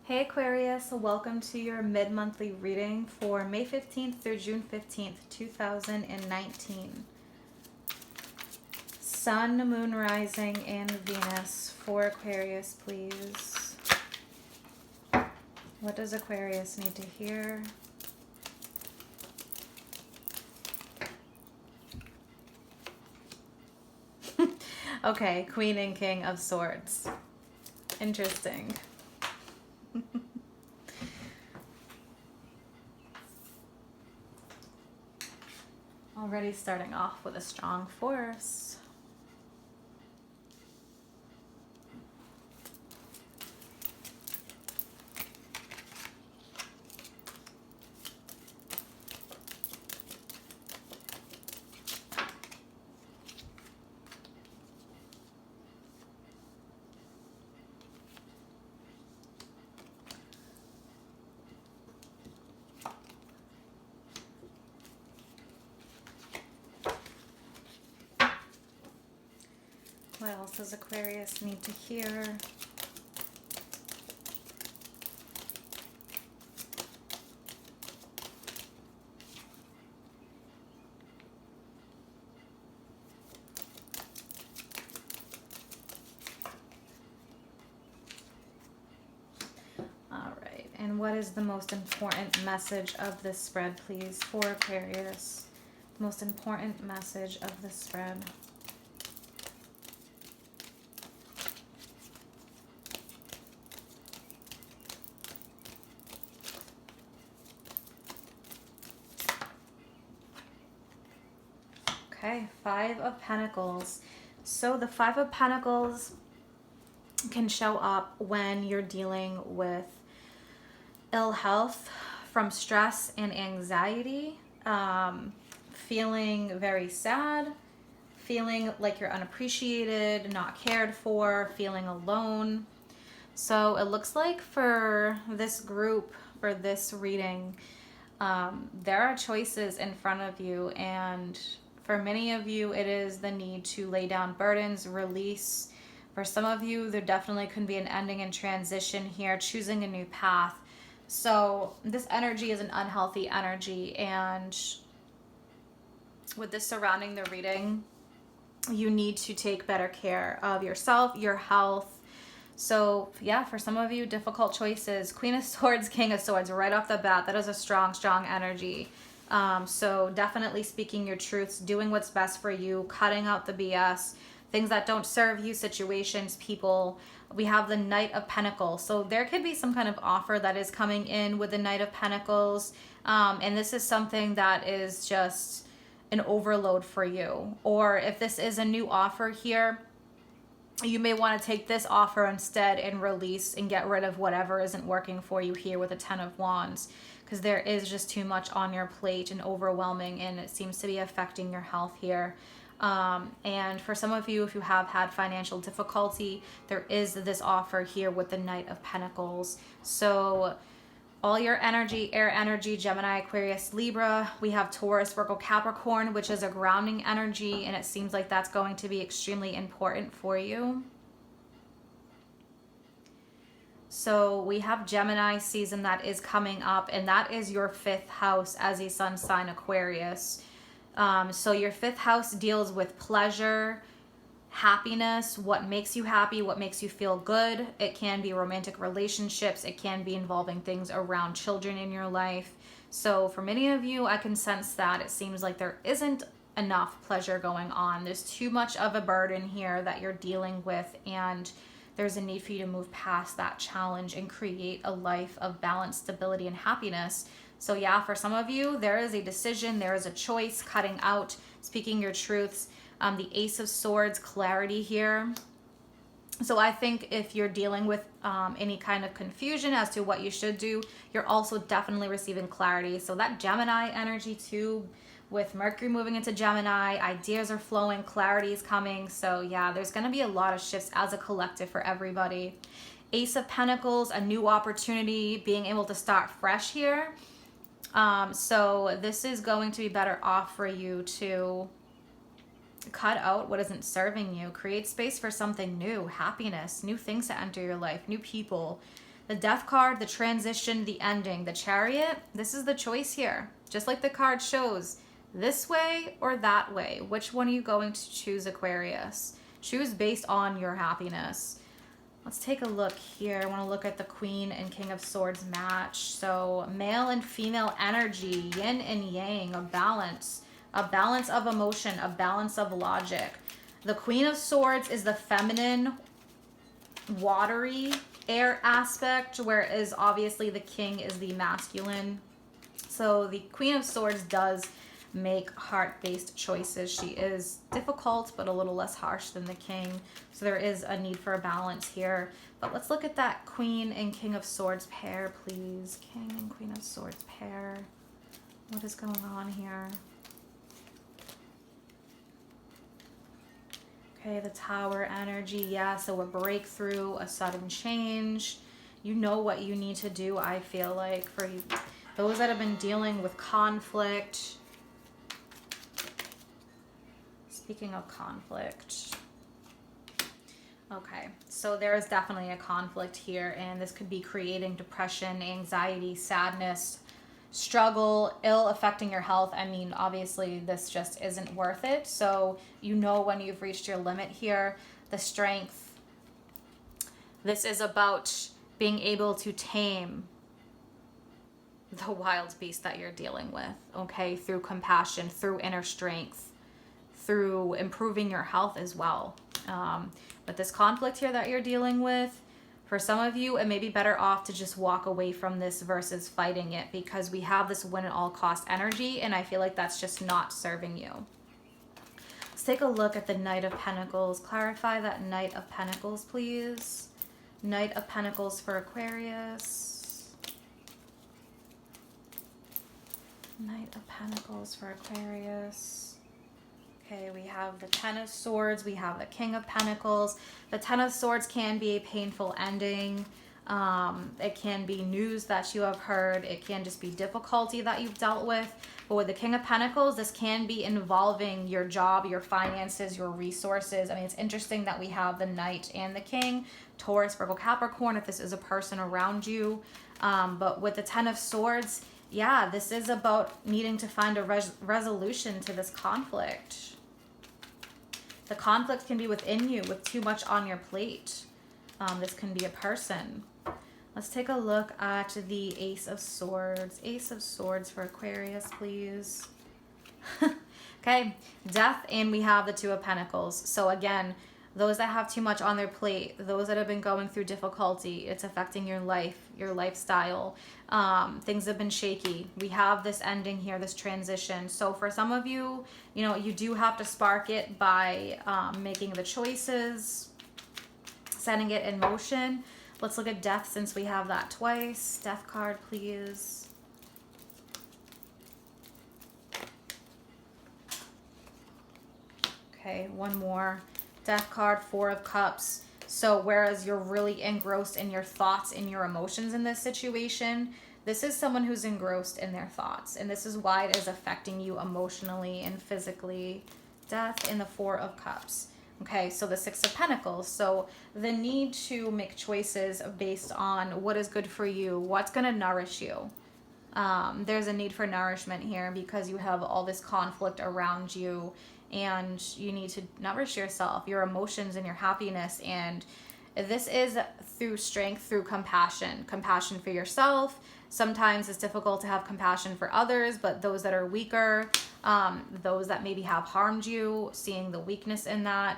Hey Aquarius, welcome to your mid-monthly reading for May 15th through June 15th, 2019. Sun, Moon, Rising, and Venus for Aquarius, please. What does Aquarius need to hear? Okay, Queen and King of Swords. Interesting. Already starting off with a strong force. What else does Aquarius need to hear? All right, and what is the most important message of this spread, please, for Aquarius? Most important message of this spread. Okay, Five of Pentacles. So the Five of Pentacles can show up when you're dealing with ill health from stress and anxiety, feeling very sad, feeling like you're unappreciated, not cared for, feeling alone. So it looks like for this group, for this reading, there are choices in front of you, and for many of you, it is the need to lay down burdens, release. For some of you, there definitely could be an ending and transition here, choosing a new path. So this energy is an unhealthy energy, and with this surrounding the reading, you need to take better care of yourself, your health. So yeah, for some of you, difficult choices. Queen of Swords, King of Swords, right off the bat, that is a strong, strong energy. So definitely speaking your truths, doing what's best for you, cutting out the BS, things that don't serve you, situations, people. We have the Knight of Pentacles. So there could be some kind of offer that is coming in with the Knight of Pentacles. And this is something that is just an overload for you. Or if this is a new offer here, you may want to take this offer instead and release and get rid of whatever isn't working for you here with the Ten of Wands, because there is just too much on your plate and overwhelming, and it seems to be affecting your health here. And for some of you, if you have had financial difficulty, there is this offer here with the Knight of Pentacles. So all your energy, air energy, Gemini, Aquarius, Libra. We have Taurus, Virgo, Capricorn, which is a grounding energy, and it seems like that's going to be extremely important for you. So we have Gemini season that is coming up, and that is your fifth house as a sun sign, Aquarius. So your fifth house deals with pleasure, happiness, what makes you happy, what makes you feel good. It can be romantic relationships. It can be involving things around children in your life. So for many of you, I can sense that it seems like there isn't enough pleasure going on. There's too much of a burden here that you're dealing with, and there's a need for you to move past that challenge and create a life of balance, stability, and happiness. So yeah, for some of you, there is a decision, there is a choice, cutting out, speaking your truths. The Ace of Swords, clarity here. So I think if you're dealing with any kind of confusion as to what you should do, you're also definitely receiving clarity. So that Gemini energy too, with Mercury moving into Gemini, ideas are flowing, clarity is coming. So yeah, there's going to be a lot of shifts as a collective for everybody. Ace of Pentacles, a new opportunity, being able to start fresh here. So this is going to be better off for you to cut out what isn't serving you, create space for something new, happiness, new things to enter your life, new people. The Death card, the transition, the ending, the Chariot. This is the choice here. Just like the card shows, this way or that way. Which one are you going to choose, Aquarius? Choose based on your happiness. Let's take a look here. I want to look at the Queen and King of Swords match. So male and female energy, yin and yang, a balance of emotion, a balance of logic. The Queen of Swords is the feminine, watery air aspect, whereas obviously the King is the masculine. So the Queen of Swords does make heart-based choices. She is difficult, but a little less harsh than the King. So there is a need for a balance here. But let's look at that Queen and King of Swords pair, please. King and Queen of Swords pair. What is going on here? Okay, the Tower energy. Yeah, so a breakthrough, a sudden change. You know what you need to do, I feel like, for you. Those that have been dealing with conflict. Speaking of conflict. Okay, so there is definitely a conflict here, and this could be creating depression, anxiety, sadness, struggle, ill affecting your health. I mean, obviously this just isn't worth it. So you know when you've reached your limit here. The Strength. This is about being able to tame the wild beast that you're dealing with, okay? Through compassion, through inner strength, through improving your health as well. But this conflict here that you're dealing with, for some of you, it may be better off to just walk away from this versus fighting it, because we have this win at all cost energy, and I feel like that's just not serving you. Let's take a look at the Knight of Pentacles. Clarify that Knight of Pentacles, please. Knight of Pentacles for Aquarius. Knight of Pentacles for Aquarius. Okay, we have the Ten of Swords, we have the King of Pentacles. The Ten of Swords can be a painful ending. It can be news that you have heard. It can just be difficulty that you've dealt with. But with the King of Pentacles, this can be involving your job, your finances, your resources. I mean, it's interesting that we have the Knight and the King, Taurus, Virgo, Capricorn, if this is a person around you. But with the Ten of Swords, yeah, this is about needing to find a resolution to this conflict. The conflict can be within you with too much on your plate. This can be a person. Let's take a look at the Ace of Swords. Ace of Swords for Aquarius, please. Okay, Death, and we have the Two of Pentacles. So again, those that have too much on their plate, those that have been going through difficulty, it's affecting your life, your lifestyle. Things have been shaky. We have this ending here, this transition. So for some of you, you know, you do have to spark it by making the choices, setting it in motion. Let's look at Death since we have that twice. Death card, please. Okay, one more. Death card, Four of Cups. So whereas you're really engrossed in your thoughts and your emotions in this situation, this is someone who's engrossed in their thoughts. And this is why it is affecting you emotionally and physically. Death in the Four of Cups. Okay, so the Six of Pentacles. So the need to make choices based on what is good for you, what's going to nourish you. There's a need for nourishment here because you have all this conflict around you. And you need to nourish yourself, your emotions and your happiness. And this is through strength, through compassion. Compassion for yourself. Sometimes it's difficult to have compassion for others, but those that are weaker, those that maybe have harmed you, seeing the weakness in that.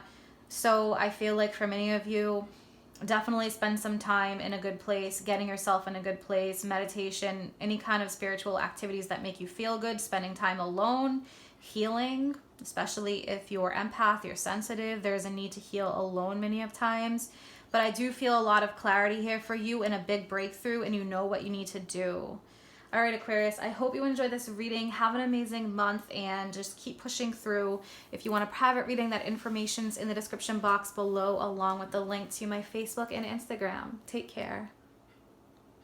So I feel like for many of you, definitely spend some time in a good place, getting yourself in a good place, meditation, any kind of spiritual activities that make you feel good, spending time alone, healing. Especially if you're empath, you're sensitive, there's a need to heal alone many of times. But I do feel a lot of clarity here for you and a big breakthrough, and you know what you need to do. All right, Aquarius, I hope you enjoyed this reading. Have an amazing month and just keep pushing through. If you want a private reading, that information's in the description box below, along with the link to my Facebook and Instagram. Take care.